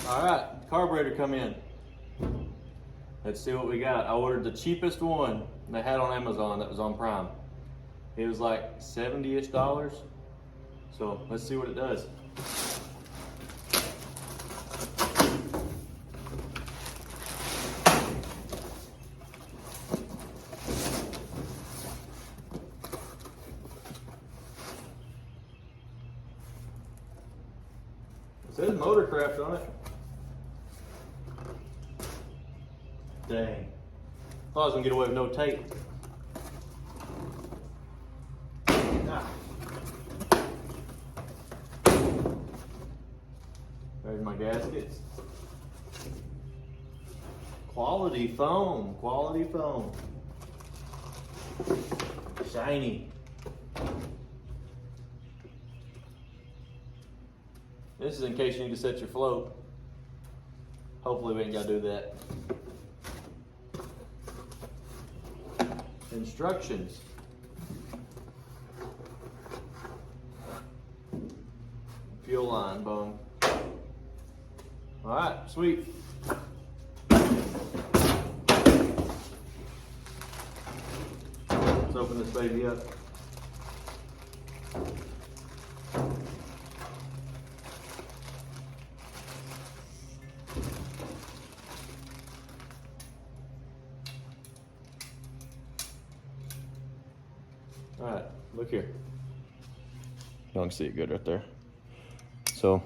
All right, carburetor come in. Let's see what we got. I ordered the cheapest one they had on Amazon that was on Prime. It was like $70-ish. So let's see what it does. It says Motorcraft on it. Dang. Thought I was gonna get away with no tape. Ah. There's my gaskets. Quality foam, quality foam. Shiny. This is in case you need to set your float. Hopefully we ain't gotta do that. Instructions. Fuel line, boom. All right, sweet. Let's open this baby up. All right, look here. Y'all can see it good right there. So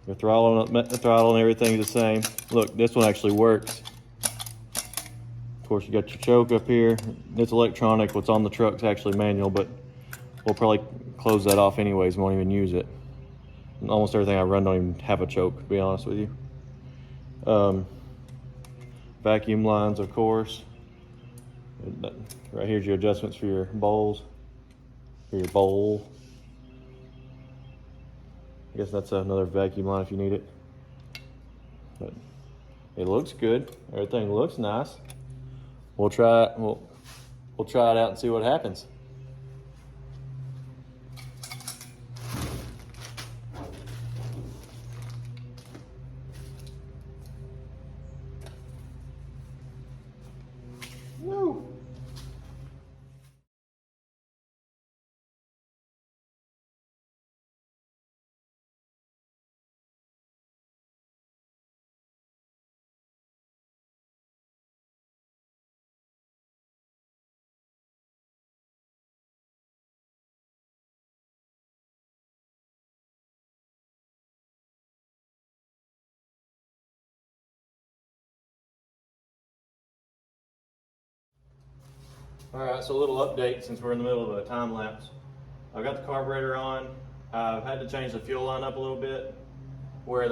the throttle and everything's the same. Look, this one actually works. Of course, you got your choke up here. It's electronic. What's on the truck's actually manual, but we'll probably close that off anyways. We won't even use it. And almost everything I run don't even have a choke, to be honest with you. Vacuum lines, of course. Right here's your adjustments for your bowls. For your bowl. I guess that's another vacuum line if you need it. But it looks good. Everything looks nice. We'll try it. We'll try it out and see what happens. Woo. All right, so a little update since we're in the middle of a time lapse. I've got the carburetor on. I've had to change the fuel line up a little bit. Where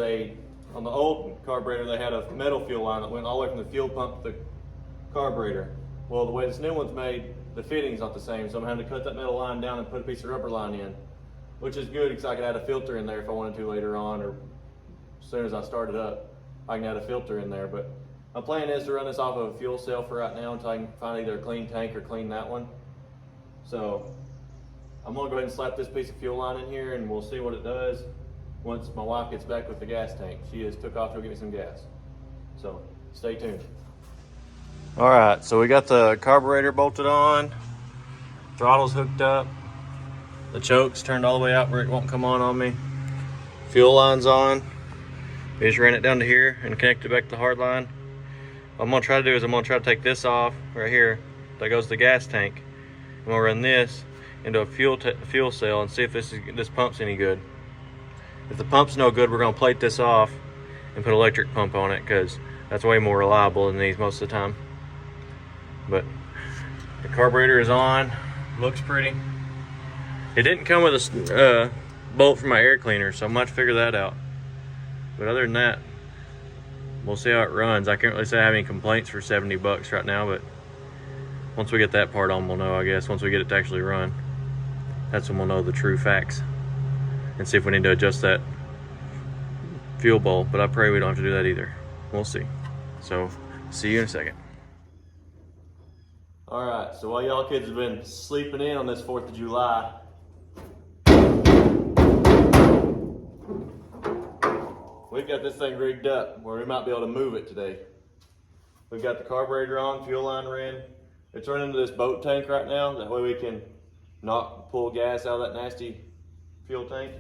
on the old carburetor, they had a metal fuel line that went all the way from the fuel pump to the carburetor. Well, the way this new one's made, the fitting's not the same, so I'm having to cut that metal line down and put a piece of rubber line in, which is good because I could add a filter in there if I wanted to later on, or as soon as I start it up, I can add a filter in there. But my plan is to run this off of a fuel cell for right now until I can find either a clean tank or clean that one. So I'm gonna go ahead and slap this piece of fuel line in here and we'll see what it does once my wife gets back with the gas tank. She has took off to go get me some gas. So stay tuned. All right, so we got the carburetor bolted on, throttle's hooked up, the choke's turned all the way out where it won't come on me. Fuel line's on. We just ran it down to here and connected it back to the hard line. What I'm gonna try to do is I'm gonna try to take this off right here. That goes to the gas tank. I'm gonna run this into a fuel cell and see if this pump's any good. If the pump's no good, we're gonna plate this off and put an electric pump on it because that's way more reliable than these most of the time. But the carburetor is on, looks pretty. It didn't come with a bolt for my air cleaner, so I'm gonna have to figure that out. But other than that, we'll see how it runs. I can't really say I have any complaints for 70 bucks right now, but once we get that part on, we'll know, I guess. Once we get it to actually run, that's when we'll know the true facts and see if we need to adjust that fuel bowl. But I pray we don't have to do that either. We'll see. So, see you in a second. All right, so while y'all kids have been sleeping in on this 4th of July, we we got this thing rigged up where we might be able to move it today. We've got the carburetor on, fuel line ran. It's running to this boat tank right now. That way we can not pull gas out of that nasty fuel tank.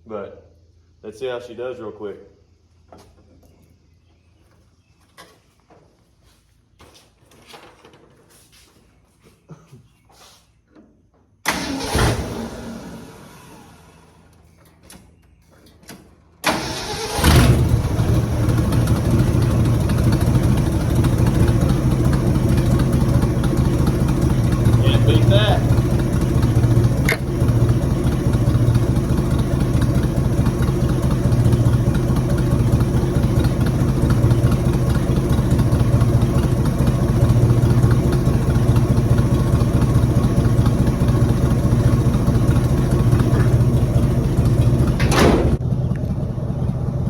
But let's see how she does real quick. Can't beat that.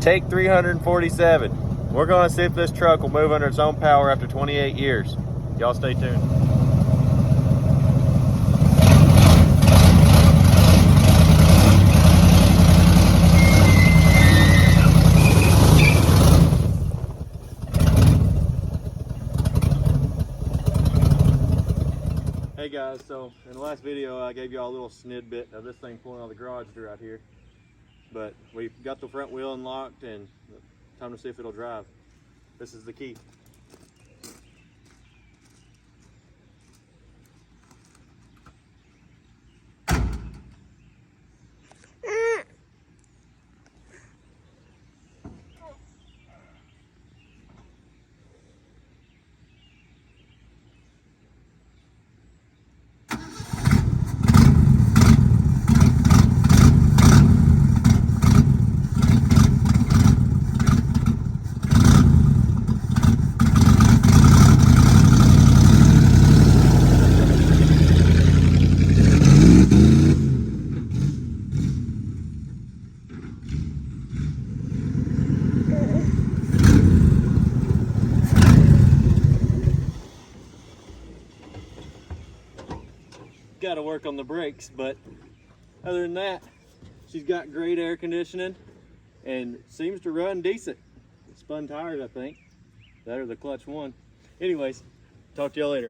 Take 347. We're gonna see if this truck will move under its own power after 28 years. Y'all stay tuned. Hey guys, so in the last video I gave y'all a little snidbit of this thing pulling out of the garage door out here. But we've got the front wheel unlocked and time to see if it'll drive. This is the key. Got to work on the brakes, but other than that, she's got great air conditioning and seems to run decent. Spun tires, I think. That or the clutch one. Anyways, talk to y'all later.